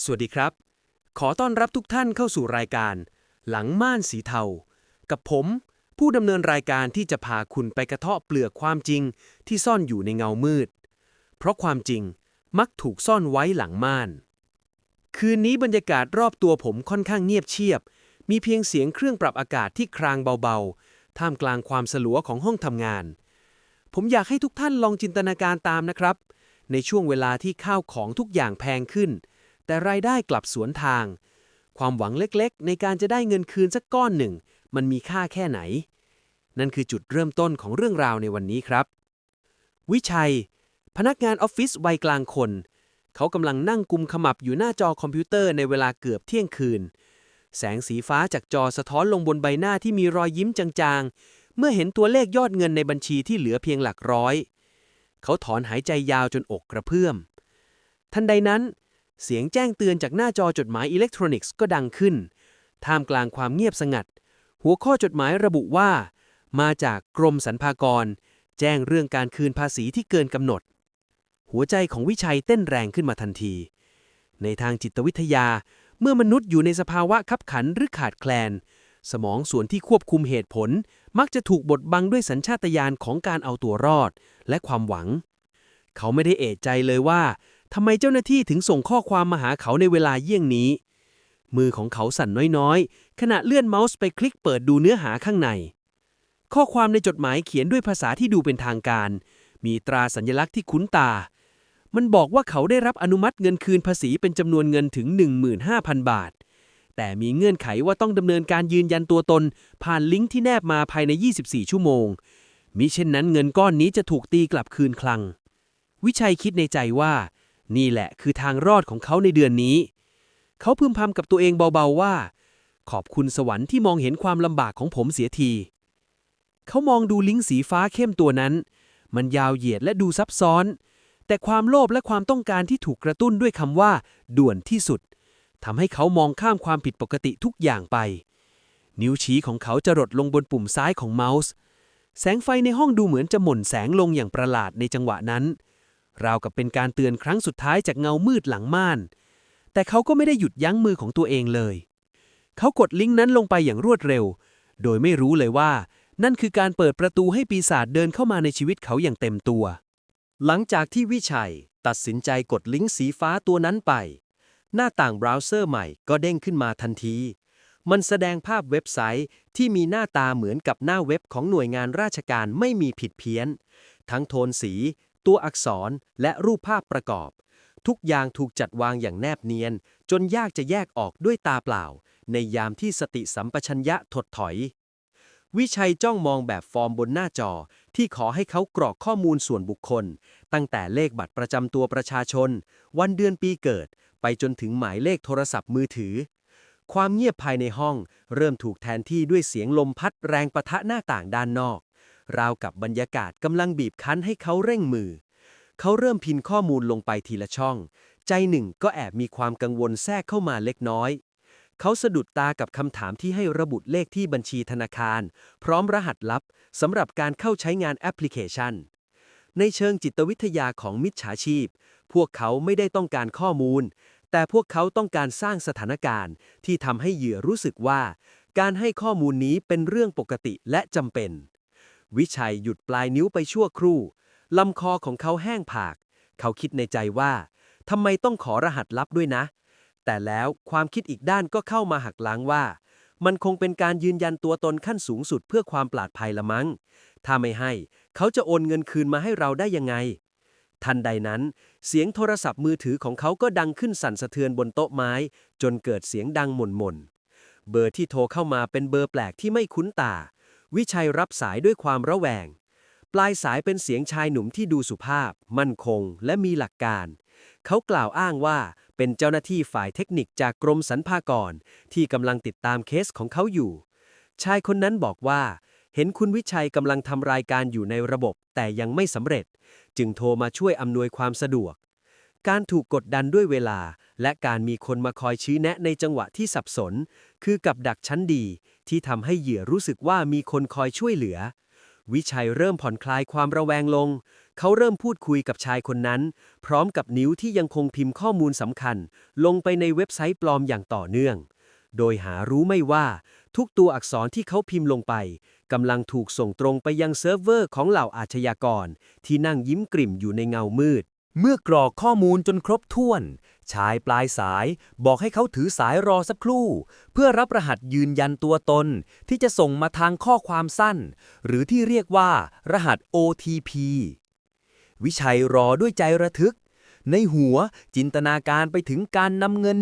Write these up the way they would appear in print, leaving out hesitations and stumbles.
สวัสดีครับ ขอต้อนรับทุกท่านเข้าสู่รายการหลังม่านสีเทากับผมผู้ดำเนินรายการที่จะพาคุณไปกระเทาะเปลือกความจริงที่ซ่อนอยู่ในเงามืด เพราะความจริงมักถูกซ่อนไว้หลังม่าน คืนนี้บรรยากาศรอบตัวผมค่อนข้างเงียบเชียบ มีเพียงเสียงเครื่องปรับอากาศที่ครางเบาๆ ท่ามกลางความสลัวของห้องทำงาน ผมอยากให้ทุกท่านลองจินตนาการตามนะครับ ในช่วงเวลาที่ข้าวของทุกอย่างแพงขึ้น แต่รายได้กลับสวนทาง ความหวังเล็กๆในการจะได้เงินคืนสักก้อนหนึ่ง มันมีค่าแค่ไหน นั่นคือจุดเริ่มต้นของเรื่องราวในวันนี้ครับ วิชัย พนักงานออฟฟิศวัยกลางคน เขากำลังนั่งกุมขมับอยู่หน้าจอคอมพิวเตอร์ในเวลาเกือบเที่ยงคืน แสงสีฟ้าจากจอสะท้อนลงบนใบหน้าที่มีรอยยิ้มจางๆ เมื่อเห็นตัวเลขยอดเงินในบัญชีที่เหลือเพียงหลักร้อย เขาถอนหายใจยาวจนอกกระเพื่อม ทันใดนั้น เสียงแจ้งเตือนจากหน้าจอจดหมายอิเล็กทรอนิกส์ก็ดังขึ้น ท่ามกลางความเงียบสงัด หัวข้อจดหมายระบุว่า มาจากกรมสรรพากร แจ้งเรื่องการคืนภาษีที่เกินกำหนด หัวใจของวิชัยเต้นแรงขึ้นมาทันที ในทางจิตวิทยา เมื่อมนุษย์อยู่ในสภาวะคับขันหรือขาดแคลน สมองส่วนที่ควบคุมเหตุผล มักจะถูกบดบังด้วยสัญชาตญาณของการเอาตัวรอดและความหวัง เขาไม่ได้เอะใจเลยว่าทำไมเจ้าหน้าที่ถึงส่งข้อความมาหาเขาในเวลาเยี่ยงนี้ มือของเขาสั่นน้อยๆ ขณะเลื่อนเมาส์ไปคลิกเปิดดูเนื้อหาข้างใน ข้อความในจดหมายเขียนด้วยภาษาที่ดูเป็นทางการ มีตราสัญลักษณ์ที่คุ้นตา มันบอกว่าเขาได้รับอนุมัติเงินคืนภาษีเป็นจำนวนเงินถึง 15,000 บาท แต่มีเงื่อนไขว่าต้องดำเนินการยืนยันตัวตนผ่านลิงก์ที่แนบมาภายใน 24 ชั่วโมง มิเช่นนั้นเงินก้อนนี้จะถูกตีกลับคืนคลัง วิชัยคิดในใจว่า นี่แหละคือทางรอดของเขาในเดือนนี้ เขาพึมพำกับตัวเองเบาๆว่า ขอบคุณสวรรค์ที่มองเห็นความลำบากของผมเสียที เขามองดูลิงก์สีฟ้าเข้มตัวนั้น มันยาวเหยียดและดูซับซ้อน แต่ความโลภและความต้องการที่ถูกกระตุ้นด้วยคำว่า ด่วนที่สุดทำให้เขามองข้ามความผิดปกติทุกอย่างไป นิ้วชี้ของเขาจรดลงบนปุ่มซ้ายของเมาส์ แสงไฟในห้องดูเหมือนจะหม่นแสงลงอย่างประหลาดในจังหวะนั้น ราวกับเป็นการเตือนครั้งสุดท้ายจากเงามืดหลังม่าน แต่เขาก็ไม่ได้หยุดยั้งมือของตัวเองเลย เขากดลิงก์นั้นลงไปอย่างรวดเร็ว โดยไม่รู้เลยว่า นั่นคือการเปิดประตูให้ปีศาจเดินเข้ามาในชีวิตเขาอย่างเต็มตัว หลังจากที่วิชัยตัดสินใจกดลิงก์สีฟ้าตัวนั้นไป หน้าต่างเบราว์เซอร์ใหม่ก็เด้งขึ้นมาทันที มันแสดงภาพเว็บไซต์ที่มีหน้าตาเหมือนกับหน้าเว็บของหน่วยงานราชการไม่มีผิดเพี้ยน ทั้งโทนสี ตัวอักษร และรูปภาพประกอบ ทุกอย่างถูกจัดวางอย่างแนบเนียน จนยากจะแยกออกด้วยตาเปล่า ในยามที่สติสัมปชัญญะถดถอย วิชัยจ้องมองแบบฟอร์มบนหน้าจอที่ขอให้เขากรอกข้อมูลส่วนบุคคล ตั้งแต่เลขบัตรประจำตัวประชาชน วันเดือนปีเกิด ไปจนถึงหมายเลขโทรศัพท์มือถือ ความเงียบภายในห้องเริ่มถูกแทนที่ด้วยเสียงลมพัดแรงปะทะหน้าต่างด้านนอก ราวกับบรรยากาศกำลังบีบคั้นให้เขาเร่งมือ เขาเริ่มพิมพ์ข้อมูลลงไปทีละช่อง ใจหนึ่งก็แอบมีความกังวลแทรกเข้ามาเล็กน้อย เขาสะดุดตากับคำถามที่ให้ระบุเลขที่บัญชีธนาคาร พร้อมรหัสลับสำหรับการเข้าใช้งานแอปพลิเคชัน ในเชิงจิตวิทยาของมิจฉาชีพ พวกเขาไม่ได้ต้องการข้อมูล แต่พวกเขาต้องการสร้างสถานการณ์ที่ทำให้เหยื่อรู้สึกว่า การให้ข้อมูลนี้เป็นเรื่องปกติและจำเป็น วิชัยหยุดปลายนิ้วไปชั่วครู่ลำคอของเขาแห้งผาก เขาคิดในใจว่าทำไมต้องขอรหัสลับด้วยนะ แต่แล้วความคิดอีกด้านก็เข้ามาหักล้างว่า มันคงเป็นการยืนยันตัวตนขั้นสูงสุดเพื่อความปลอดภัยละมั้ง ถ้าไม่ให้เขาจะโอนเงินคืนมาให้เราได้ยังไง ทันใดนั้น เสียงโทรศัพท์มือถือของเขาก็ดังขึ้นสั่นสะเทือนบนโต๊ะไม้ จนเกิดเสียงดังหม่นๆ เบอร์ที่โทรเข้ามาเป็นเบอร์แปลกที่ไม่คุ้นตา วิชัยรับสายด้วยความระแวง ปลายสายเป็นเสียงชายหนุ่มที่ดูสุภาพ มั่นคง และมีหลักการ เขากล่าวอ้างว่าเป็นเจ้าหน้าที่ฝ่ายเทคนิคจากกรมสรรพากรที่กำลังติดตามเคสของเขาอยู่ ชายคนนั้นบอกว่า เห็นคุณวิชัยกำลังทำรายการอยู่ในระบบแต่ยังไม่สำเร็จ จึงโทรมาช่วยอำนวยความสะดวก การถูกกดดันด้วยเวลา และการมีคนมาคอยชี้แนะในจังหวะที่สับสน คือกับดักชั้นดีที่ทำให้เหยื่อรู้สึกว่ามีคนคอยช่วยเหลือ วิชัยเริ่มผ่อนคลายความระแวงลง เขาเริ่มพูดคุยกับชายคนนั้น พร้อมกับนิ้วที่ยังคงพิมพ์ข้อมูลสำคัญ ลงไปในเว็บไซต์ปลอมอย่างต่อเนื่อง โดยหารู้ไม่ว่าทุกตัวอักษรที่เขาพิมพ์ลงไปกำลังถูกส่งตรงไปยังเซิร์ฟเวอร์ของเหล่าอาชญากรที่นั่งยิ้มกริ่มอยู่ในเงามืด เมื่อกรอกข้อมูลจนครบถ้วน ชายปลายสายบอกให้เขาถือสายรอสักครู่ เพื่อรับรหัสยืนยันตัวตนที่จะส่งมาทางข้อความสั้น หรือที่เรียกว่ารหัส OTP วิชัยรอด้วยใจระทึก ในหัวจินตนาการไปถึงการนำเงิน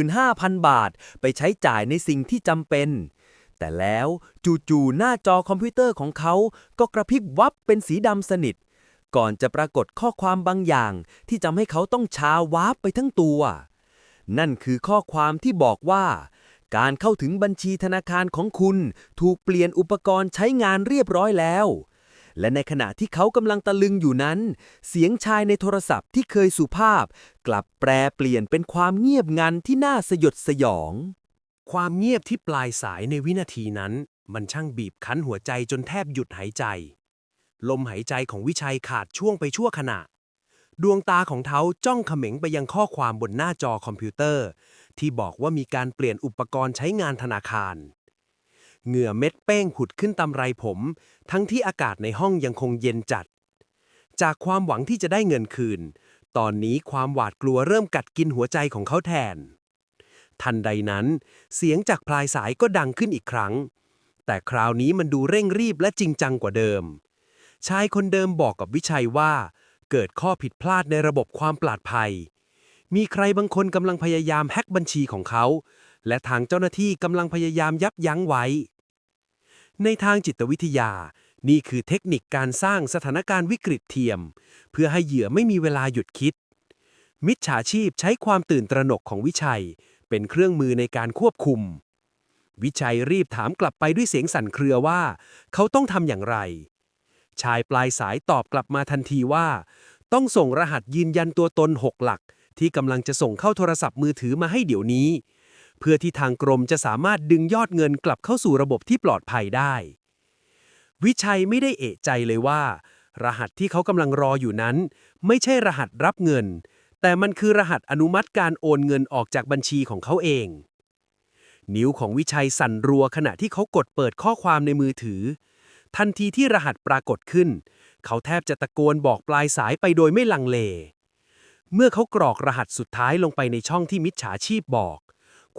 15,000 บาทไปใช้จ่ายในสิ่งที่จำเป็น แต่แล้วจู่ๆหน้าจอคอมพิวเตอร์ของเขาก็กระพริบวับเป็นสีดำสนิท ก่อนจะปรากฏข้อความบางอย่างที่ทำให้เขาต้องชาวาร์ปไปทั้งตัว นั่นคือข้อความที่บอกว่า การเข้าถึงบัญชีธนาคารของคุณถูกเปลี่ยนอุปกรณ์ใช้งานเรียบร้อยแล้ว และในขณะที่เขากำลังตะลึงอยู่นั้น เสียงชายในโทรศัพท์ที่เคยสุภาพ กลับแปรเปลี่ยนเป็นความเงียบงันที่น่าสยดสยอง ความเงียบที่ปลายสายในวินาทีนั้น มันช่างบีบคั้นหัวใจจนแทบหยุดหายใจ ลมหายใจของวิชัยขาดช่วงไปชั่วขณะ ดวงตาของเขาจ้องเขม็งไปยังข้อความบนหน้าจอคอมพิวเตอร์ ที่บอกว่ามีการเปลี่ยนอุปกรณ์ใช้งานธนาคาร เหงื่อเม็ดเป้งผุดขึ้นตามไรผม ทั้งที่อากาศในห้องยังคงเย็นจัด จากความหวังที่จะได้เงินคืน ตอนนี้ความหวาดกลัวเริ่มกัดกินหัวใจของเขาแทน ทันใดนั้น เสียงจากปลายสายก็ดังขึ้นอีกครั้ง แต่คราวนี้มันดูเร่งรีบและจริงจังกว่าเดิม ชายคนเดิมบอกกับวิชัยว่า เกิดข้อผิดพลาดในระบบความปลอดภัย มีใครบางคนกำลังพยายามแฮ็กบัญชีของเขา และทางเจ้าหน้าที่กำลังพยายามยับยั้งไว้ ในทางจิตวิทยา นี่คือเทคนิคการสร้างสถานการณ์วิกฤตเทียม เพื่อให้เหยื่อไม่มีเวลาหยุดคิด มิจฉาชีพใช้ความตื่นตระหนกของวิชัยเป็นเครื่องมือในการควบคุม วิชัยรีบถามกลับไปด้วยเสียงสั่นเครือว่า เขาต้องทำอย่างไร ชายปลายสายตอบกลับมาทันทีว่า ต้องส่งรหัสยืนยันตัวตน6 หลัก ที่กำลังจะส่งเข้าโทรศัพท์มือถือมาให้เดี๋ยวนี้ เพื่อที่ทางกรมจะสามารถดึงยอดเงินกลับเข้าสู่ระบบที่ปลอดภัยได้ วิชัยไม่ได้เอะใจเลยว่า รหัสที่เขากำลังรออยู่นั้น ไม่ใช่รหัสรับเงิน แต่มันคือรหัสอนุมัติการโอนเงินออกจากบัญชีของเขาเอง นิ้วของวิชัยสั่นรัวขณะที่เขากดเปิดข้อความในมือถือ ทันทีที่รหัสปรากฏขึ้น เขาแทบจะตะโกนบอกปลายสายไปโดยไม่ลังเล เมื่อเขากรอกรหัสสุดท้ายลงไปในช่องที่มิจฉาชีพบอก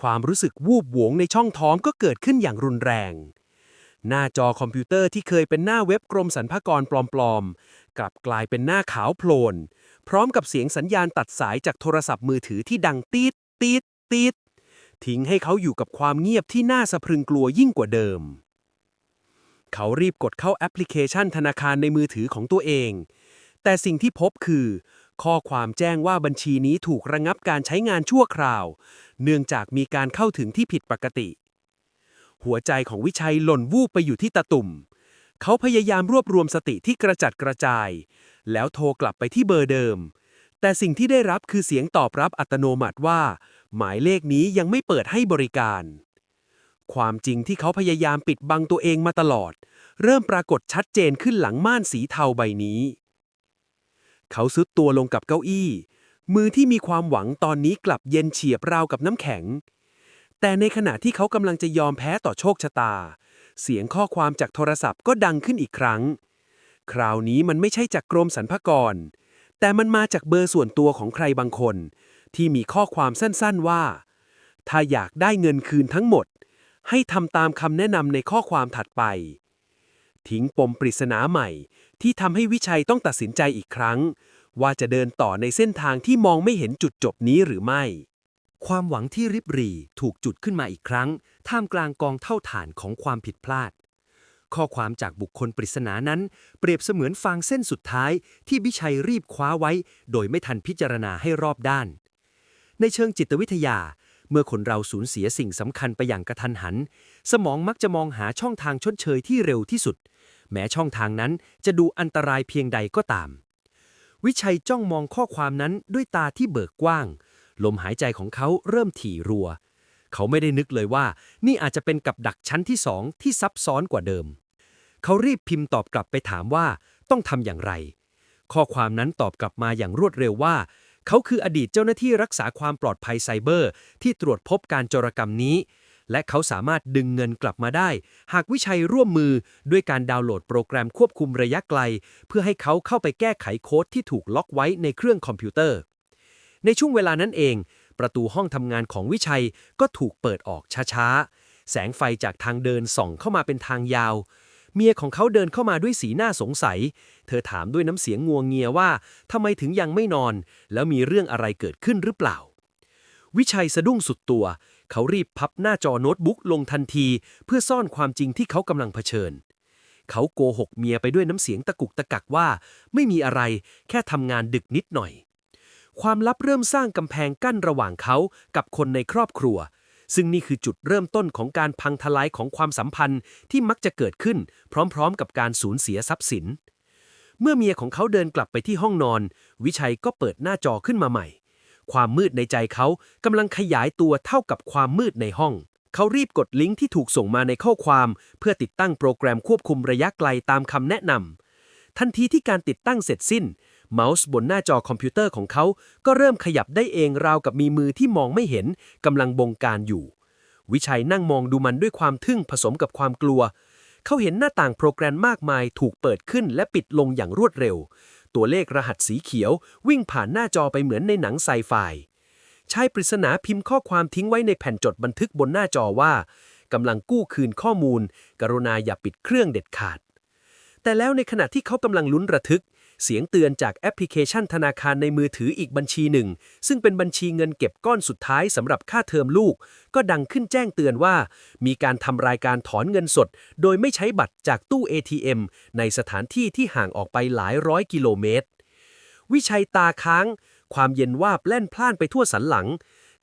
ความรู้สึกวูบหวงในช่องท้องก็เกิดขึ้นอย่างรุนแรง หน้าจอคอมพิวเตอร์ที่เคยเป็นหน้าเว็บกรมสรรพากรปลอมๆ กลับกลายเป็นหน้าขาวโพลน พร้อมกับเสียงสัญญาณตัดสายจากโทรศัพท์มือถือที่ดังตีดตีดตีดทิ้งให้เขาอยู่กับความเงียบที่น่าสะพรึงกลัวยิ่งกว่าเดิม เขารีบกดเข้าแอปพลิเคชันธนาคารในมือถือของตัวเอง แต่สิ่งที่พบคือ ข้อความแจ้งว่าบัญชีนี้ถูกระงับการใช้งานชั่วคราว เนื่องจากมีการเข้าถึงที่ผิดปกติ หัวใจของวิชัยหล่นวูบไปอยู่ที่ตาตุ่ม เขาพยายามรวบรวมสติที่กระจัดกระจาย แล้วโทรกลับไปที่เบอร์เดิม แต่สิ่งที่ได้รับคือเสียงตอบรับอัตโนมัติว่า หมายเลขนี้ยังไม่เปิดให้บริการ ความจริงที่เขาพยายามปิดบังตัวเองมาตลอด เริ่มปรากฏชัดเจนขึ้นหลังม่านสีเทาใบนี้ เขาซุดตัวลงกับเก้าอี้ มือที่มีความหวังตอนนี้กลับเย็นเฉียบราวกับน้ำแข็ง แต่ในขณะที่เขากำลังจะยอมแพ้ต่อโชคชะตา เสียงข้อความจากโทรศัพท์ก็ดังขึ้นอีกครั้ง คราวนี้มันไม่ใช่จากกรมสรรพากร แต่มันมาจากเบอร์ส่วนตัวของใครบางคน ที่มีข้อความสั้นๆว่า ถ้าอยากได้เงินคืนทั้งหมด ให้ทำตามคำแนะนำในข้อความถัดไป ทิ้งปมปริศนาใหม่ที่ทำให้วิชัยต้องตัดสินใจอีกครั้ง ว่าจะเดินต่อในเส้นทางที่มองไม่เห็นจุดจบนี้หรือไม่ ความหวังที่ริบหรี่ถูกจุดขึ้นมาอีกครั้ง ท่ามกลางกองเท่าฐานของความผิดพลาด ข้อความจากบุคคลปริศนานั้นเปรียบเสมือนฟางเส้นสุดท้ายที่วิชัยรีบคว้าไว้โดยไม่ทันพิจารณาให้รอบด้าน ในเชิงจิตวิทยา เมื่อคนเราสูญเสียสิ่งสำคัญไปอย่างกระทันหัน สมองมักจะมองหาช่องทางชดเชยที่เร็วที่สุด แม้ช่องทางนั้นจะดูอันตรายเพียงใดก็ตาม วิชัยจ้องมองข้อความนั้นด้วยตาที่เบิกกว้าง ลมหายใจของเขาเริ่มถี่รัว เขาไม่ได้นึกเลยว่านี่อาจจะเป็นกับดักชั้นที่2ที่ซับซ้อนกว่าเดิม เขารีบพิมพ์ตอบกลับไปถามว่าต้องทำอย่างไร ข้อความนั้นตอบกลับมาอย่างรวดเร็วว่าเขาคืออดีตเจ้าหน้าที่รักษาความปลอดภัยไซเบอร์ที่ตรวจพบการโจรกรรมนี้และเขาสามารถดึงเงินกลับมาได้หากวิชัยร่วมมือด้วยการดาวน์โหลดโปรแกรมควบคุมระยะไกลเพื่อให้เขาเข้าไปแก้ไขโค้ดที่ถูกล็อกไว้ในเครื่องคอมพิวเตอร์ในช่วงเวลานั้นเองประตูห้องทำงานของวิชัยก็ถูกเปิดออกช้าๆแสงไฟจากทางเดินส่องเข้ามาเป็นทางยาวเมียของเขาเดินเข้ามาด้วยสีหน้าสงสัยเธอถามด้วยน้ำเสียงงัวเงียว่าทำไมถึงยังไม่นอนแล้วมีเรื่องอะไรเกิดขึ้นหรือเปล่าวิชัยสะดุ้งสุดตัวเขารีบพับหน้าจอโน้ตบุ๊กลงทันทีเพื่อซ่อนความจริงที่เขากำลังเผชิญเขาโกหกเมียไปด้วยน้ำเสียงตะกุกตะกักว่าไม่มีอะไรแค่ทำงานดึกนิดหน่อยความลับเริ่มสร้างกำแพงกั้นระหว่างเขากับคนในครอบครัวซึ่งนี่คือจุดเริ่มต้นของการพังทลายของความสัมพันธ์ที่มักจะเกิดขึ้นพร้อมๆกับการสูญเสียทรัพย์สินเมื่อเมียของเขาเดินกลับไปที่ห้องนอนวิชัยก็เปิดหน้าจอขึ้นมาใหม่ความมืดในใจเขากำลังขยายตัวเท่ากับความมืดในห้องเขารีบกดลิงก์ที่ถูกส่งมาในข้อความเพื่อติดตั้งโปรแกรมควบคุมระยะไกลตามคำแนะนำทันทีที่การติดตั้งเสร็จสิ้นเมาส์บนหน้าจอคอมพิวเตอร์ของเขาก็เริ่มขยับได้เองราวกับมีมือที่มองไม่เห็นกำลังบงการอยู่วิชัยนั่งมองดูมันด้วยความทึ่งผสมกับความกลัวเขาเห็นหน้าต่างโปรแกรมมากมายถูกเปิดขึ้นและปิดลงอย่างรวดเร็วตัวเลขรหัสสีเขียววิ่งผ่านหน้าจอไปเหมือนในหนังไซไฟชายปริศนาพิมพ์ข้อความทิ้งไว้ในแผ่นจดบันทึกบนหน้าจอว่ากำลังกู้คืนข้อมูลกรุณาอย่าปิดเครื่องเด็ดขาดแต่แล้วในขณะที่เขากำลังลุ้นระทึกเสียงเตือนจากแอปพลิเคชันธนาคารในมือถืออีกบัญชีหนึ่งซึ่งเป็นบัญชีเงินเก็บก้อนสุดท้ายสำหรับค่าเทอมลูกก็ดังขึ้นแจ้งเตือนว่ามีการทำรายการถอนเงินสดโดยไม่ใช้บัตรจากตู้ ATM ในสถานที่ที่ห่างออกไปหลายร้อยกิโลเมตรวิชัยตาค้างความเย็นวาบแล่นพล่านไปทั่วสันหลัง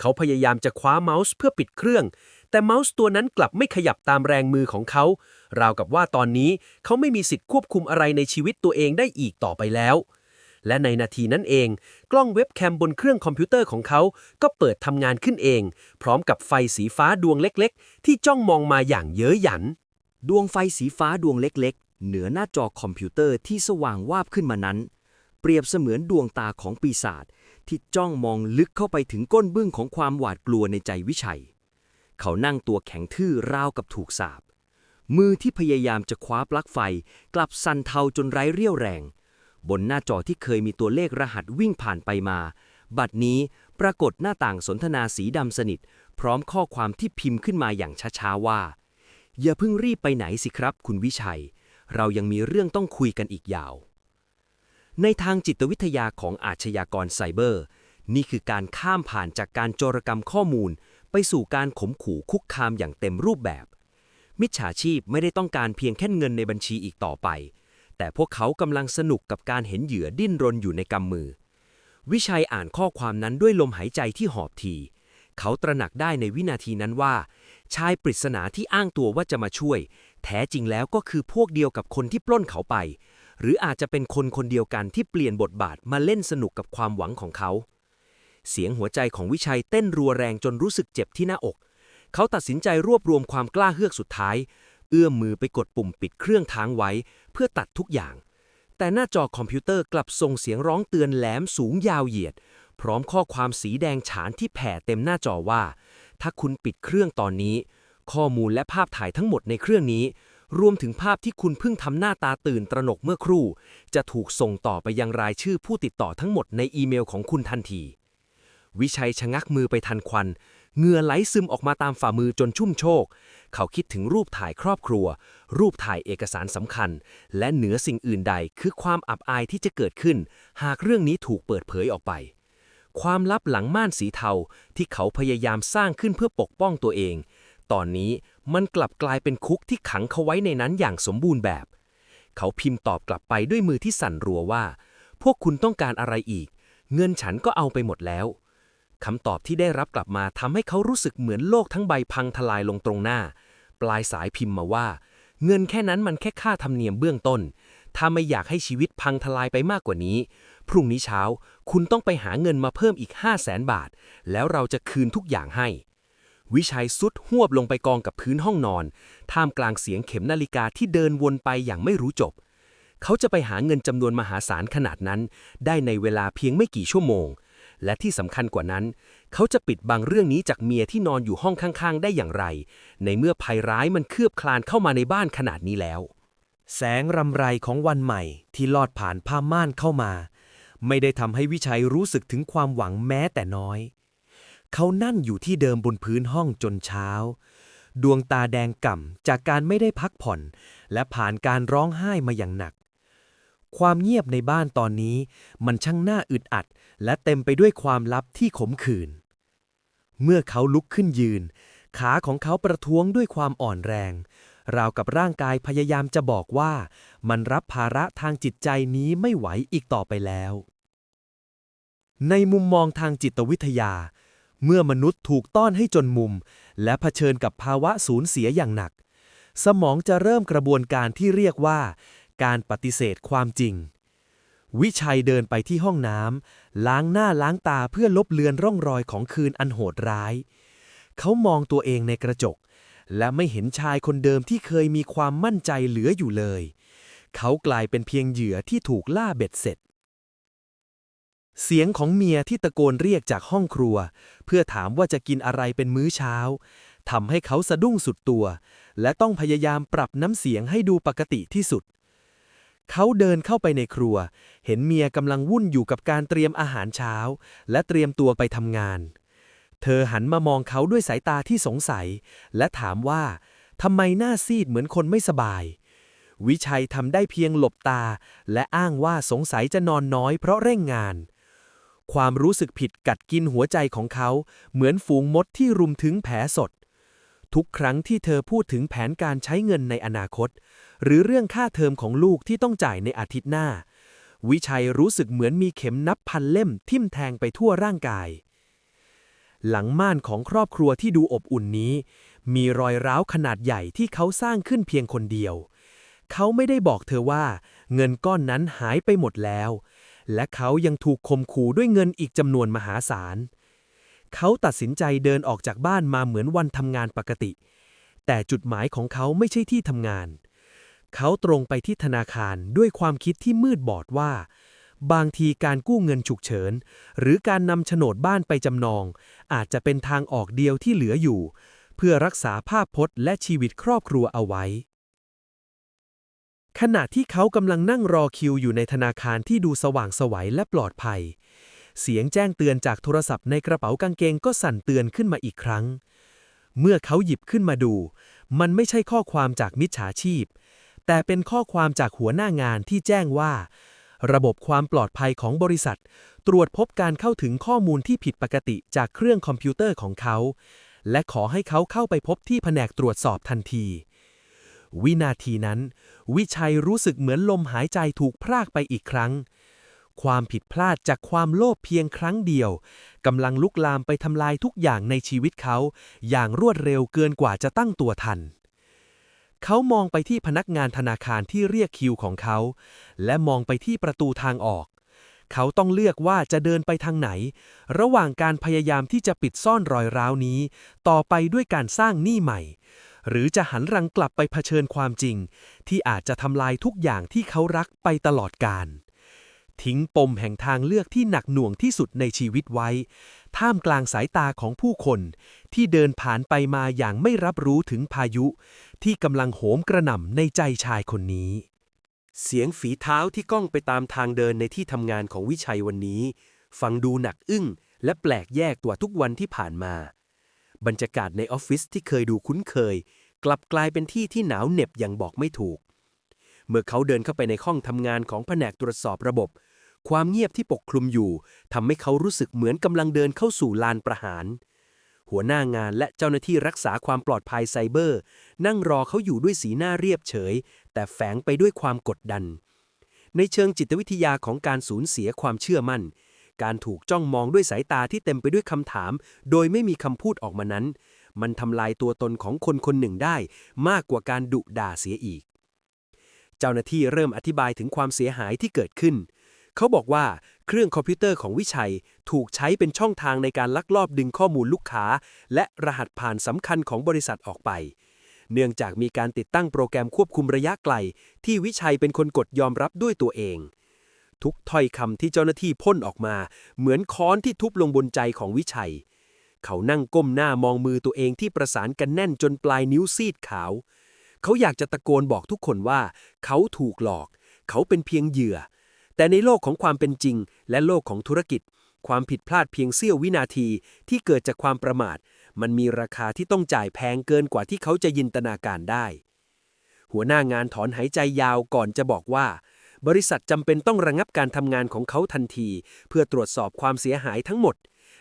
เขาพยายามจะคว้าเมาส์เพื่อปิดเครื่องแต่เมาส์ตัวนั้นกลับไม่ขยับตามแรงมือของเขาราวกับว่าตอนนี้เขาไม่มีสิทธิ์ควบคุมอะไรในชีวิตตัวเองได้อีกต่อไปแล้วและในนาทีนั้นเองกล้องเว็บแคมบนเครื่องคอมพิวเตอร์ของเขาก็เปิดทำงานขึ้นเองพร้อมกับไฟสีฟ้าดวงเล็กๆที่จ้องมองมาอย่างเย้ยหยันดวงไฟสีฟ้าดวงเล็กๆเหนือหน้าจอคอมพิวเตอร์ที่สว่างวาบขึ้นมานั้นเปรียบเสมือนดวงตาของปีศาจที่จ้องมองลึกเข้าไปถึงก้นบึ้งของความหวาดกลัวในใจวิชัยเขานั่งตัวแข็งทื่อราวกับถูกสาปมือที่พยายามจะคว้าปลั๊กไฟกลับสั่นเทาจนไร้เรี่ยวแรงบนหน้าจอที่เคยมีตัวเลขรหัสวิ่งผ่านไปมาบัดนี้ปรากฏหน้าต่างสนทนาสีดำสนิทพร้อมข้อความที่พิมพ์ขึ้นมาอย่างช้าๆว่าอย่าเพิ่งรีบไปไหนสิครับคุณวิชัยเรายังมีเรื่องต้องคุยกันอีกยาวในทางจิตวิทยาของอาชญากรไซเบอร์นี่คือการข้ามผ่านจากการโจรกรรมข้อมูลไปสู่การข่มขู่คุกคามอย่างเต็มรูปแบบมิจฉาชีพไม่ได้ต้องการเพียงแค่เงินในบัญชีอีกต่อไปแต่พวกเขากำลังสนุกกับการเห็นเหยื่อดิ้นรนอยู่ในกำมือวิชัยอ่านข้อความนั้นด้วยลมหายใจที่หอบถี่เขาตระหนักได้ในวินาทีนั้นว่าชายปริศนาที่อ้างตัวว่าจะมาช่วยแท้จริงแล้วก็คือพวกเดียวกับคนที่ปล้นเขาไปหรืออาจจะเป็นคนคนเดียวกันที่เปลี่ยนบทบาทมาเล่นสนุกกับความหวังของเขาเสียงหัวใจของวิชัยเต้นรัวแรงจนรู้สึกเจ็บที่หน้าอกเขาตัดสินใจรวบรวมความกล้าเฮือกสุดท้ายเอื้อมมือไปกดปุ่มปิดเครื่องค้างไว้เพื่อตัดทุกอย่างแต่หน้าจอคอมพิวเตอร์กลับส่งเสียงร้องเตือนแหลมสูงยาวเหยียดพร้อมข้อความสีแดงฉานที่แผ่เต็มหน้าจอว่าถ้าคุณปิดเครื่องตอนนี้ข้อมูลและภาพถ่ายทั้งหมดในเครื่องนี้รวมถึงภาพที่คุณเพิ่งทำหน้าตาตื่นตระหนกเมื่อครู่จะถูกส่งต่อไปยังรายชื่อผู้ติดต่อทั้งหมดในอีเมลของคุณทันทีวิชัยชะงักมือไปทันควันเหงื่อไหลซึมออกมาตามฝ่ามือจนชุ่มโชกเขาคิดถึงรูปถ่ายครอบครัวรูปถ่ายเอกสารสำคัญและเหนือสิ่งอื่นใดคือความอับอายที่จะเกิดขึ้นหากเรื่องนี้ถูกเปิดเผยออกไปความลับหลังม่านสีเทาที่เขาพยายามสร้างขึ้นเพื่อปกป้องตัวเองตอนนี้มันกลับกลายเป็นคุกที่ขังเขาไว้ในนั้นอย่างสมบูรณ์แบบเขาพิมพ์ตอบกลับไปด้วยมือที่สั่นรัวว่าพวกคุณต้องการอะไรอีกเงินฉันก็เอาไปหมดแล้วคำตอบที่ได้รับกลับมาทำให้เขารู้สึกเหมือนโลกทั้งใบพังทลายลงตรงหน้าปลายสายพิมพ์มาว่าเงินแค่นั้นมันแค่ค่าธรรมเนียมเบื้องต้นถ้าไม่อยากให้ชีวิตพังทลายไปมากกว่านี้พรุ่งนี้เช้าคุณต้องไปหาเงินมาเพิ่มอีก 500,000 บาทแล้วเราจะคืนทุกอย่างให้วิชัยสุดหวบลงไปกองกับพื้นห้องนอนท่ามกลางเสียงเข็มนาฬิกาที่เดินวนไปอย่างไม่รู้จบ เขาจะไปหาเงินจำนวนมหาศาลขนาดนั้นได้ในเวลาเพียงไม่กี่ชั่วโมงและที่สำคัญกว่านั้นเขาจะปิดบังเรื่องนี้จากเมียที่นอนอยู่ห้องข้างๆได้อย่างไรในเมื่อภัยร้ายมันคืบคลานเข้ามาในบ้านขนาดนี้แล้วแสงรำไรของวันใหม่ที่ลอดผ่านผ้าม่านเข้ามาไม่ได้ทำให้วิชัยรู้สึกถึงความหวังแม้แต่น้อยเขานั่งอยู่ที่เดิมบนพื้นห้องจนเช้าดวงตาแดงก่ำจากการไม่ได้พักผ่อนและผ่านการร้องไห้มาอย่างหนักความเงียบในบ้านตอนนี้มันช่างน่าอึดอัดและเต็มไปด้วยความลับที่ขมขื่นเมื่อเขาลุกขึ้นยืนขาของเขาประท้วงด้วยความอ่อนแรงราวกับร่างกายพยายามจะบอกว่ามันรับภาระทางจิตใจนี้ไม่ไหวอีกต่อไปแล้วในมุมมองทางจิตวิทยาเมื่อมนุษย์ถูกต้อนให้จนมุมและเผชิญกับภาวะสูญเสียอย่างหนักสมองจะเริ่มกระบวนการที่เรียกว่าการปฏิเสธความจริงวิชัยเดินไปที่ห้องน้ำล้างหน้าล้างตาเพื่อลบเลือนร่องรอยของคืนอันโหดร้ายเขามองตัวเองในกระจกและไม่เห็นชายคนเดิมที่เคยมีความมั่นใจเหลืออยู่เลยเขากลายเป็นเพียงเหยื่อที่ถูกล่าเบ็ดเสร็จเสียงของเมียที่ตะโกนเรียกจากห้องครัวเพื่อถามว่าจะกินอะไรเป็นมื้อเช้าทำให้เขาสะดุ้งสุดตัวและต้องพยายามปรับน้ำเสียงให้ดูปกติที่สุดเขาเดินเข้าไปในครัวเห็นเมียกำลังวุ่นอยู่กับการเตรียมอาหารเช้าและเตรียมตัวไปทำงานเธอหันมามองเขาด้วยสายตาที่สงสัยและถามว่าทำไมหน้าซีดเหมือนคนไม่สบายวิชัยทำได้เพียงหลบตาและอ้างว่าสงสัยจะนอนน้อยเพราะเร่งงานความรู้สึกผิดกัดกินหัวใจของเขาเหมือนฝูงมดที่รุมถึงแผลสดทุกครั้งที่เธอพูดถึงแผนการใช้เงินในอนาคตหรือเรื่องค่าเทอมของลูกที่ต้องจ่ายในอาทิตย์หน้าวิชัยรู้สึกเหมือนมีเข็มนับพันเล่มทิ่มแทงไปทั่วร่างกายหลังม่านของครอบครัวที่ดูอบอุ่นนี้มีรอยร้าวขนาดใหญ่ที่เขาสร้างขึ้นเพียงคนเดียวเขาไม่ได้บอกเธอว่าเงินก้อนนั้นหายไปหมดแล้วและเขายังถูกข่มขู่ด้วยเงินอีกจำนวนมหาศาลเขาตัดสินใจเดินออกจากบ้านมาเหมือนวันทำงานปกติแต่จุดหมายของเขาไม่ใช่ที่ทำงานเขาตรงไปที่ธนาคารด้วยความคิดที่มืดบอดว่าบางทีการกู้เงินฉุกเฉินหรือการนำโฉนดบ้านไปจำนองอาจจะเป็นทางออกเดียวที่เหลืออยู่เพื่อรักษาภาพพจน์และชีวิตครอบครัวเอาไว้ขณะที่เขากำลังนั่งรอคิวอยู่ในธนาคารที่ดูสว่างไสวและปลอดภัยเสียงแจ้งเตือนจากโทรศัพท์ในกระเป๋ากางเกงก็สั่นเตือนขึ้นมาอีกครั้งเมื่อเขาหยิบขึ้นมาดูมันไม่ใช่ข้อความจากมิจฉาชีพแต่เป็นข้อความจากหัวหน้างานที่แจ้งว่าระบบความปลอดภัยของบริษัทตรวจพบการเข้าถึงข้อมูลที่ผิดปกติจากเครื่องคอมพิวเตอร์ของเขาและขอให้เขาเข้าไปพบที่แผนกตรวจสอบทันทีวินาทีนั้นวิชัยรู้สึกเหมือนลมหายใจถูกพรากไปอีกครั้งความผิดพลาดจากความโลภเพียงครั้งเดียวกำลังลุกลามไปทำลายทุกอย่างในชีวิตเขาอย่างรวดเร็วเกินกว่าจะตั้งตัวทันเขามองไปที่พนักงานธนาคารที่เรียกคิวของเขาและมองไปที่ประตูทางออกเขาต้องเลือกว่าจะเดินไปทางไหนระหว่างการพยายามที่จะปิดซ่อนรอยร้าวนี้ต่อไปด้วยการสร้างหนี้ใหม่หรือจะหันหลังกลับไปเผชิญความจริงที่อาจจะทำลายทุกอย่างที่เขารักไปตลอดกาลทิ้งปมแห่งทางเลือกที่หนักหน่วงที่สุดในชีวิตไว้ท่ามกลางสายตาของผู้คนที่เดินผ่านไปมาอย่างไม่รับรู้ถึงพายุที่กำลังโหมกระหน่ำในใจชายคนนี้เสียงฝีเท้าที่ก้องไปตามทางเดินในที่ทำงานของวิชัยวันนี้ฟังดูหนักอึ้งและแปลกแยกกว่าทุกวันที่ผ่านมาบรรยากาศในออฟฟิศที่เคยดูคุ้นเคยกลับกลายเป็นที่ที่หนาวเหน็บอย่างบอกไม่ถูกเมื่อเขาเดินเข้าไปในห้องทำงานของแผนกตรวจสอบระบบความเงียบที่ปกคลุมอยู่ทำให้เขารู้สึกเหมือนกำลังเดินเข้าสู่ลานประหารหัวหน้างานและเจ้าหน้าที่รักษาความปลอดภัยไซเบอร์นั่งรอเขาอยู่ด้วยสีหน้าเรียบเฉยแต่แฝงไปด้วยความกดดันในเชิงจิตวิทยาของการสูญเสียความเชื่อมั่นการถูกจ้องมองด้วยสายตาที่เต็มไปด้วยคำถามโดยไม่มีคำพูดออกมานั้นมันทำลายตัวตนของคนคนหนึ่งได้มากกว่าการดุด่าเสียอีกเจ้าหน้าที่เริ่มอธิบายถึงความเสียหายที่เกิดขึ้นเขาบอกว่าเครื่องคอมพิวเตอร์ของวิชัยถูกใช้เป็นช่องทางในการลักลอบดึงข้อมูลลูกค้าและรหัสผ่านสำคัญของบริษัทออกไป เนื่องจากมีการติดตั้งโปรแกรมควบคุมระยะไกลที่วิชัยเป็นคนกดยอมรับด้วยตัวเอง ทุกถ้อยคำที่เจ้าหน้าที่พ่นออกมาเหมือนค้อนที่ทุบลงบนใจของวิชัย เขานั่งก้มหน้ามองมือตัวเองที่ประสานกันแน่นจนปลายนิ้วซีดขาว เขาอยากจะตะโกนบอกทุกคนว่าเขาถูกหลอก เขาเป็นเพียงเหยื่อ แต่ในโลกของความเป็นจริงและโลกของธุรกิจ ความผิดพลาดเพียงเสี้ยววินาทีที่เกิดจากความประมาท มันมีราคาที่ต้องจ่ายแพงเกินกว่าที่เขาจะจินตนาการได้ หัวหน้างานถอนหายใจยาวก่อนจะบอกว่า บริษัทจำเป็นต้องระงับการทำงานของเขาทันที เพื่อตรวจสอบความเสียหายทั้งหมด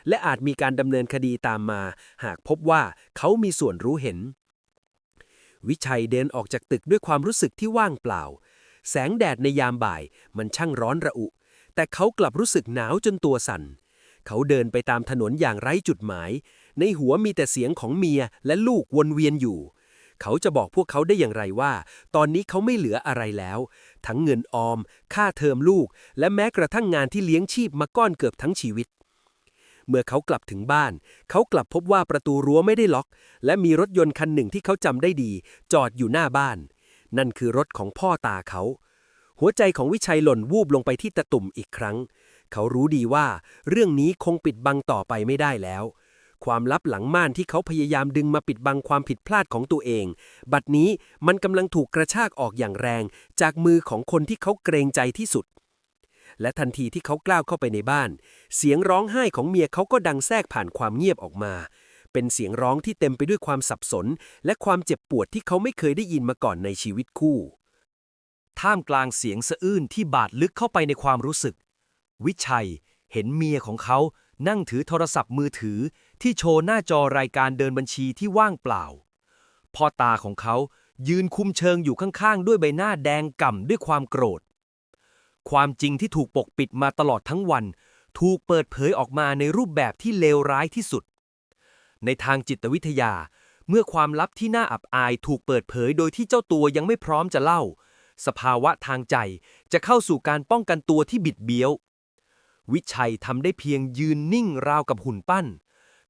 และอาจมีการดำเนินคดีตามมา หากพบว่าเขามีส่วนรู้เห็น วิชัยเดินออกจากตึกด้วยความรู้สึกที่ว่างเปล่า แสงแดดในยามบ่ายมันช่างร้อนระอุ แต่เขากลับรู้สึกหนาวจนตัวสั่น เขาเดินไปตามถนนอย่างไร้จุดหมาย ในหัวมีแต่เสียงของเมียและลูกวนเวียนอยู่ เขาจะบอกพวกเขาได้อย่างไรว่า ตอนนี้เขาไม่เหลืออะไรแล้ว ทั้งเงินออม ค่าเทอมลูก และแม้กระทั่งงานที่เลี้ยงชีพมาก้อนเกือบทั้งชีวิต เมื่อเขากลับถึงบ้าน เขากลับพบว่าประตูรั้วไม่ได้ล็อก และมีรถยนต์คันหนึ่งที่เขาจำได้ดี จอดอยู่หน้าบ้าน นั่นคือรถของพ่อตาเขา หัวใจของวิชัยหล่นวูบลงไปที่ตะตุ่มอีกครั้ง เขารู้ดีว่าเรื่องนี้คงปิดบังต่อไปไม่ได้แล้ว ความลับหลังม่านที่เขาพยายามดึงมาปิดบังความผิดพลาดของตัวเอง บัดนี้มันกำลังถูกกระชากออกอย่างแรงจากมือของคนที่เขาเกรงใจที่สุด และทันทีที่เขากล้าวเข้าไปในบ้าน เสียงร้องไห้ของเมียเขาก็ดังแทรกผ่านความเงียบออกมา เป็นเสียงร้องที่เต็มไปด้วยความสับสนและความเจ็บปวดที่เขาไม่เคยได้ยินมาก่อนในชีวิตคู่ ท่ามกลางเสียงสะอื้นที่บาดลึกเข้าไปในความรู้สึก วิชัยเห็นเมียของเขานั่งถือโทรศัพท์มือถือที่โชว์หน้าจอรายการเดินบัญชีที่ว่างเปล่า พ่อตาของเขายืนคุมเชิงอยู่ข้างๆด้วยใบหน้าแดงก่ำด้วยความโกรธ ความจริงที่ถูกปกปิดมาตลอดทั้งวันถูกเปิดเผยออกมาในรูปแบบที่เลวร้ายที่สุด ในทางจิตวิทยา เมื่อความลับที่น่าอับอายถูกเปิดเผยโดยที่เจ้าตัวยังไม่พร้อมจะเล่า สภาวะทางใจจะเข้าสู่การป้องกันตัวที่บิดเบี้ยว วิชัยทำได้เพียงยืนนิ่งราวกับหุ่นปั้น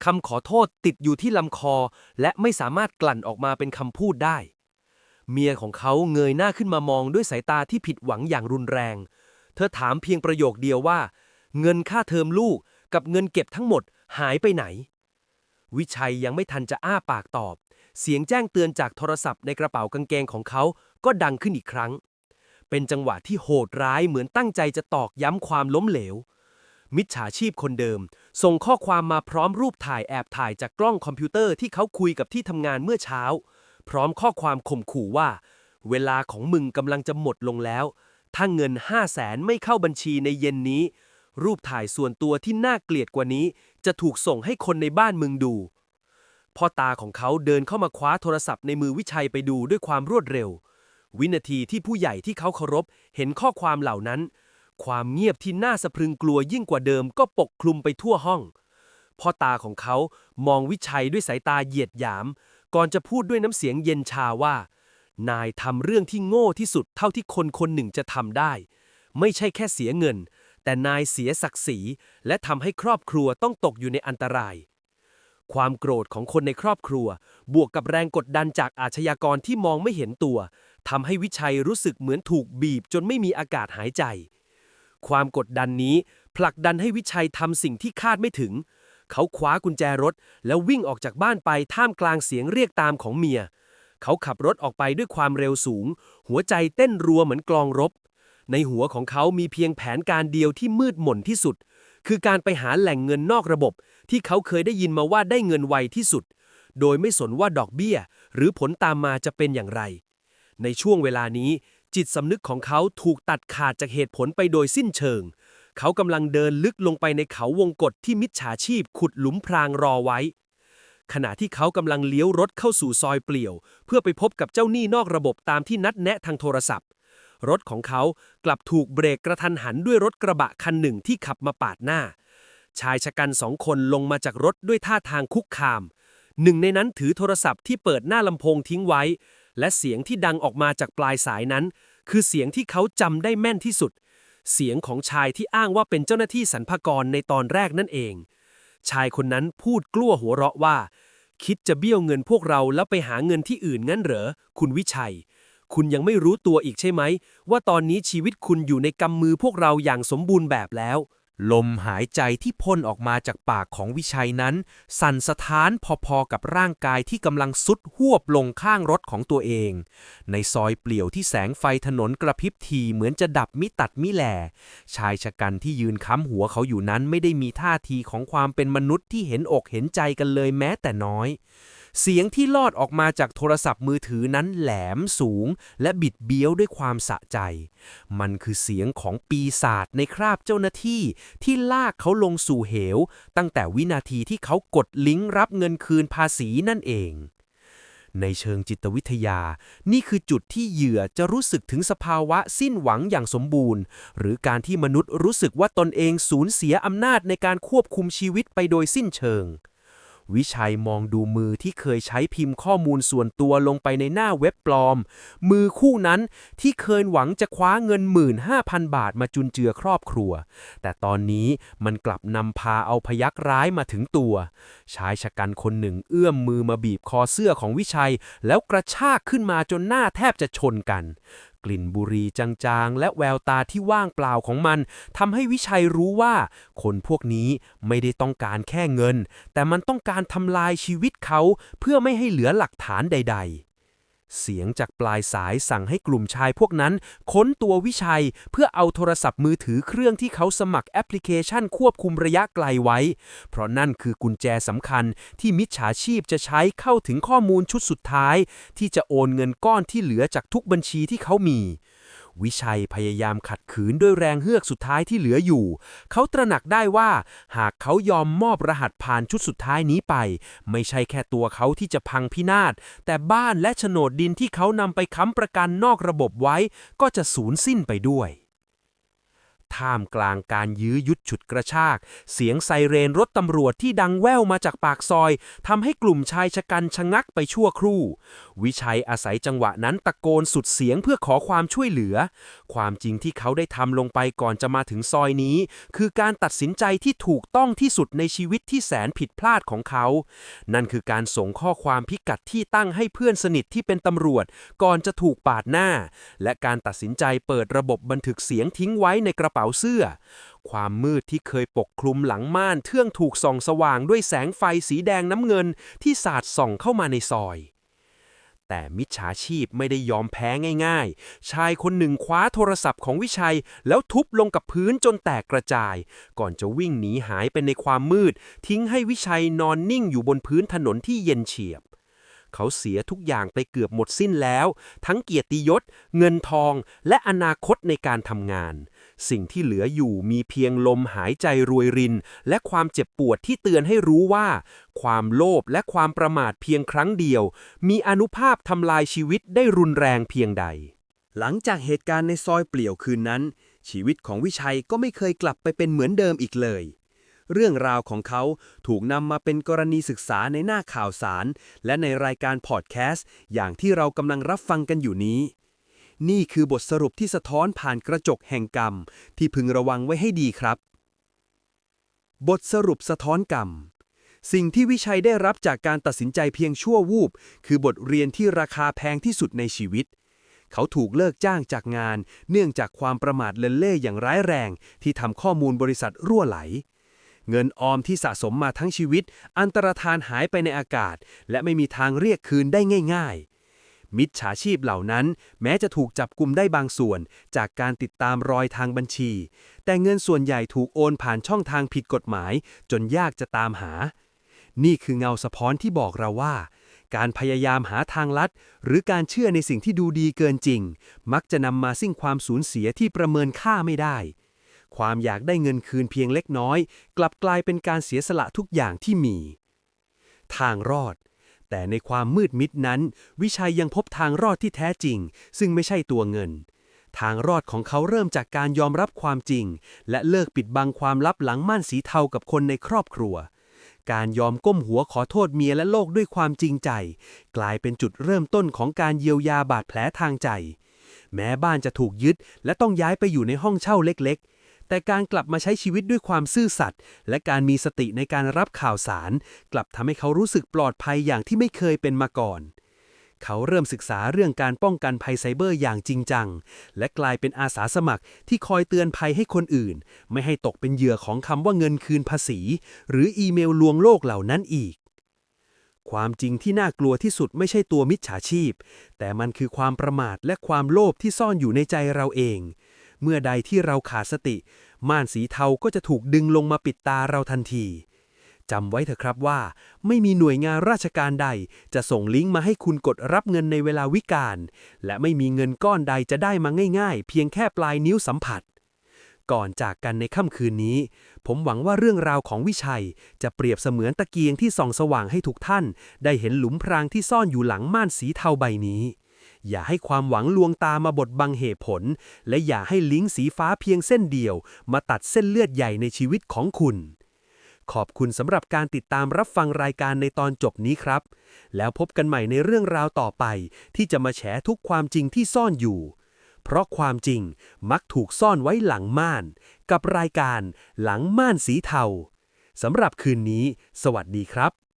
คำขอโทษติดอยู่ที่ลำคอและไม่สามารถกลั่นออกมาเป็นคำพูดได้ เมียของเขาเงยหน้าขึ้นมามองด้วยสายตาที่ผิดหวังอย่างรุนแรง เธอถามเพียงประโยคเดียวว่า เงินค่าเทอมลูกกับเงินเก็บทั้งหมดหายไปไหน วิชัยยังไม่ทันจะอ้าปากตอบ เสียงแจ้งเตือนจากโทรศัพท์ในกระเป๋ากางเกงของเขาก็ดังขึ้นอีกครั้ง เป็นจังหวะที่โหดร้ายเหมือนตั้งใจจะตอกย้ำความล้มเหลว มิจฉาชีพคนเดิมส่งข้อความมาพร้อมรูปถ่ายแอบถ่ายจากกล้องคอมพิวเตอร์ที่เขาคุยกับที่ทำงานเมื่อเช้า พร้อมข้อความข่มขู่ว่า เวลาของมึงกำลังจะหมดลงแล้ว ถ้าเงิน500,000ไม่เข้าบัญชีในเย็นนี้ รูปถ่ายส่วนตัวที่น่าเกลียดกว่านี้จะถูกส่งให้คนในบ้านมึงดู พ่อตาของเขาเดินเข้ามาคว้าโทรศัพท์ในมือวิชัยไปดูด้วยความรวดเร็ว วินาทีที่ผู้ใหญ่ที่เขาเคารพเห็นข้อความเหล่านั้น ความเงียบที่น่าสะพรึงกลัวยิ่งกว่าเดิมก็ปกคลุมไปทั่วห้อง พ่อตาของเขามองวิชัยด้วยสายตาเหยียดหยาม ก่อนจะพูดด้วยน้ำเสียงเย็นชาว่า นายทำเรื่องที่โง่ที่สุดเท่าที่คนคนหนึ่งจะทำได้ ไม่ใช่แค่เสียเงิน แต่นายเสียศักดิ์ศรีและทำให้ครอบครัวต้องตกอยู่ในอันตราย ความโกรธของคนในครอบครัวบวกกับแรงกดดันจากอาชญากรที่มองไม่เห็นตัวทำให้วิชัยรู้สึกเหมือนถูกบีบจนไม่มีอากาศหายใจ ความกดดันนี้ผลักดันให้วิชัยทำสิ่งที่คาดไม่ถึง เขาคว้ากุญแจรถแล้ววิ่งออกจากบ้านไปท่ามกลางเสียงเรียกตามของเมีย เขาขับรถออกไปด้วยความเร็วสูง หัวใจเต้นรัวเหมือนกลองรบ ในหัวของเขามีเพียงแผนการเดียวที่มืดมนที่สุด คือการไปหาแหล่งเงินนอกระบบที่เขาเคยได้ยินมาว่าได้เงินไวที่สุด โดยไม่สนว่าดอกเบี้ยหรือผลตามมาจะเป็นอย่างไร ในช่วงเวลานี้จิตสำนึกของเขาถูกตัดขาดจากเหตุผลไปโดยสิ้นเชิง เขากำลังเดินลึกลงไปในเขาวงกฏที่มิจฉาชีพขุดหลุมพรางรอไว้ ขณะที่เขากำลังเลี้ยวรถเข้าสู่ซอยเปลี่ยวเพื่อไปพบกับเจ้าหนี้นอกระบบตามที่นัดแนะทางโทรศัพท์ รถของเขากลับถูกเบรกกระทันหันด้วยรถกระบะคันหนึ่งที่ขับมาปาดหน้า ชายชะกัน2 คนลงมาจากรถด้วยท่าทางคุกคาม หนึ่งในนั้นถือโทรศัพท์ที่เปิดหน้าลำโพงทิ้งไว้ และเสียงที่ดังออกมาจากปลายสายนั้น คือเสียงที่เขาจำได้แม่นที่สุด เสียงของชายที่อ้างว่าเป็นเจ้าหน้าที่สรรพากรในตอนแรกนั่นเอง ชายคนนั้นพูดกลั้วหัวเราะว่า คิดจะเบี้ยวเงินพวกเราแล้วไปหาเงินที่อื่นงั้นเหรอคุณวิชัย คุณยังไม่รู้ตัวอีกใช่ไหมว่าตอนนี้ชีวิตคุณอยู่ในกำมือพวกเราอย่างสมบูรณ์แบบแล้ว ลมหายใจที่พ่นออกมาจากปากของวิชัยนั้น สั่นสะท้านพอๆกับร่างกายที่กำลังซุดหวบลงข้างรถของตัวเอง ในซอยเปลี่ยวที่แสงไฟถนนกระพริบทีเหมือนจะดับมิตัดมิแหลชายชะกันที่ยืนค้ำหัวเขาอยู่นั้นไม่ได้มีท่าทีของความเป็นมนุษย์ที่เห็นอกเห็นใจกันเลยแม้แต่น้อย เสียงที่ลอดออกมาจากโทรศัพท์มือถือนั้นแหลมสูงและบิดเบี้ยวด้วยความสะใจ มันคือเสียงของปีศาจในคราบเจ้าหน้าที่ที่ลากเขาลงสู่เหวตั้งแต่วินาทีที่เขากดลิงก์รับเงินคืนภาษีนั่นเอง ในเชิงจิตวิทยา นี่คือจุดที่เหยื่อจะรู้สึกถึงสภาวะสิ้นหวังอย่างสมบูรณ์ หรือการที่มนุษย์รู้สึกว่าตนเองสูญเสียอำนาจในการควบคุมชีวิตไปโดยสิ้นเชิง วิชัยมองดูมือที่เคยใช้พิมพ์ข้อมูลส่วนตัวลงไปในหน้าเว็บปลอม มือคู่นั้นที่เคยหวังจะคว้าเงิน 15,000 บาทมาจุนเจือครอบครัว แต่ตอนนี้มันกลับนำพาเอาพยักร้ายมาถึงตัว ชายชะกันคนหนึ่งเอื้อมมือมาบีบคอเสื้อของวิชัยแล้วกระชากขึ้นมาจนหน้าแทบจะชนกัน กลิ่นบุหรี่จางๆและแววตาที่ว่างเปล่าของมันทำให้วิชัยรู้ว่าคนพวกนี้ไม่ได้ต้องการแค่เงินแต่มันต้องการทำลายชีวิตเขาเพื่อไม่ให้เหลือหลักฐานใดๆเสียงจากปลายสายสั่งให้กลุ่มชายพวกนั้นค้นตัววิชัยเพื่อเอาโทรศัพท์มือถือเครื่องที่เขาสมัครแอปพลิเคชันควบคุมระยะไกลไว้เพราะนั่นคือกุญแจสำคัญที่มิจฉาชีพจะใช้เข้าถึงข้อมูลชุดสุดท้ายที่จะโอนเงินก้อนที่เหลือจากทุกบัญชีที่เขามีวิชัยพยายามขัดขืนด้วยแรงเฮือกสุดท้ายที่เหลืออยู่เขาตระหนักได้ว่าหากเขายอมมอบรหัสผ่านชุดสุดท้ายนี้ไปไม่ใช่แค่ตัวเขาที่จะพังพินาศแต่บ้านและโฉนดดินที่เขานำไปค้ำประกันนอกระบบไว้ก็จะสูญสิ้นไปด้วยท่ามกลางการยื้อยุดฉุดกระชากเสียงไซเรนรถตำรวจที่ดังแว่วมาจากปากซอยทำให้กลุ่มชายชะกันชะงักไปชั่วครู่วิชัยอาศัยจังหวะนั้นตะโกนสุดเสียงเพื่อขอความช่วยเหลือความจริงที่เขาได้ทำลงไปก่อนจะมาถึงซอยนี้คือการตัดสินใจที่ถูกต้องที่สุดในชีวิตที่แสนผิดพลาดของเขานั่นคือการส่งข้อความพิกัดที่ตั้งให้เพื่อนสนิทที่เป็นตำรวจก่อนจะถูกปาดหน้าและการตัดสินใจเปิดระบบบันทึกเสียงทิ้งไว้ในกระเป๋าเสื้อความมืดที่เคยปกคลุมหลังม่านเทื่องถูกส่องสว่างด้วยแสงไฟสีแดงน้ำเงินที่สาดส่องเข้ามาในซอยแต่มิจฉาชีพไม่ได้ยอมแพ้ง่ายๆชายคนหนึ่งคว้าโทรศัพท์ของวิชัยแล้วทุบลงกับพื้นจนแตกกระจายก่อนจะวิ่งหนีหายไปในความมืดทิ้งให้วิชัยนอนนิ่งอยู่บนพื้นถนนที่เย็นเฉียบเขาเสียทุกอย่างไปเกือบหมดสิ้นแล้วทั้งเกียรติยศเงินทองและอนาคตในการทำงานสิ่งที่เหลืออยู่มีเพียงลมหายใจรวยรินและความเจ็บปวดที่เตือนให้รู้ว่าความโลภและความประมาทเพียงครั้งเดียวมีอานุภาพทำลายชีวิตได้รุนแรงเพียงใดหลังจากเหตุการณ์ในซอยเปลี่ยวคืนนั้นชีวิตของวิชัยก็ไม่เคยกลับไปเป็นเหมือนเดิมอีกเลยเรื่องราวของเขาถูกนำมาเป็นกรณีศึกษาในหน้าข่าวสารและในรายการพอดแคสต์อย่างที่เรากำลังรับฟังกันอยู่นี้นี่คือบทสรุปที่สะท้อนผ่านกระจกแห่งกรรมที่พึงระวังไว้ให้ดีครับบทสรุปสะท้อนกรรมสิ่งที่วิชัยได้รับจากการตัดสินใจเพียงชั่ววูบคือบทเรียนที่ราคาแพงที่สุดในชีวิตเขาถูกเลิกจ้างจากงานเนื่องจากความประมาทเลินเล่ออย่างร้ายแรงที่ทำข้อมูลบริษัทรั่วไหลเงินออมที่สะสมมาทั้งชีวิตอันตรธานหายไปในอากาศและไม่มีทางเรียกคืนได้ง่ายๆมิจฉาชีพเหล่านั้นแม้จะถูกจับกุมได้บางส่วนจากการติดตามรอยทางบัญชีแต่เงินส่วนใหญ่ถูกโอนผ่านช่องทางผิดกฎหมายจนยากจะตามหานี่คือเงาสะท้อนที่บอกเราว่าการพยายามหาทางลัดหรือการเชื่อในสิ่งที่ดูดีเกินจริงมักจะนำมาซึ่งความสูญเสียที่ประเมินค่าไม่ได้ความอยากได้เงินคืนเพียงเล็กน้อยกลับกลายเป็นการเสียสละทุกอย่างที่มีทางรอดแต่ในความมืดมิดนั้นวิชัยยังพบทางรอดที่แท้จริงซึ่งไม่ใช่ตัวเงินทางรอดของเขาเริ่มจากการยอมรับความจริงและเลิกปิดบังความลับหลังม่านสีเทากับคนในครอบครัวการยอมก้มหัวขอโทษเมียและโลกด้วยความจริงใจกลายเป็นจุดเริ่มต้นของการเยียวยาบาดแผลทางใจแม้บ้านจะถูกยึดและต้องย้ายไปอยู่ในห้องเช่าเล็กๆ แต่การกลับมาใช้ชีวิตด้วยความซื่อสัตย์และการมีสติในการรับข่าวสาร กลับทำให้เขารู้สึกปลอดภัยอย่างที่ไม่เคยเป็นมาก่อน เขาเริ่มศึกษาเรื่องการป้องกันภัยไซเบอร์อย่างจริงจังและกลายเป็นอาสาสมัครที่คอยเตือนภัยให้คนอื่นไม่ให้ตกเป็นเหยื่อของคำว่าเงินคืนภาษีหรืออีเมลลวงโลกเหล่านั้นอีกความจริงที่น่ากลัวที่สุดไม่ใช่ตัวมิจฉาชีพแต่มันคือความประมาทและความโลภที่ซ่อนอยู่ในใจเราเองเมื่อใดที่เราขาดสติม่านสีเทาก็จะถูกดึงลงมาปิดตาเราทันทีจำไว้เถอะครับว่าไม่มีหน่วยงานราชการใดจะส่งลิงก์มาให้คุณกดรับเงินในเวลาวิกาลและไม่มีเงินก้อนใดจะได้มาง่ายๆเพียงแค่ปลายนิ้วสัมผัสก่อนจากกันในค่ำคืนนี้ผมหวังว่าเรื่องราวของวิชัยจะเปรียบเสมือนตะเกียงที่ส่องสว่างให้ทุกท่านได้เห็นหลุมพรางที่ซ่อนอยู่หลังม่านสีเทาใบนี้อย่าให้ความหวังลวงตามาบดบังเหตุผลและอย่าให้ลิงก์สีฟ้าเพียงเส้นเดียวมาตัดเส้นเลือดใหญ่ในชีวิตของคุณขอบคุณสำหรับการติดตามรับฟังรายการในตอนจบนี้ครับแล้วพบกันใหม่ในเรื่องราวต่อไปที่จะมาแฉทุกความจริงที่ซ่อนอยู่เพราะความจริงมักถูกซ่อนไว้หลังม่านกับรายการหลังม่านสีเทาสำหรับคืนนี้สวัสดีครับ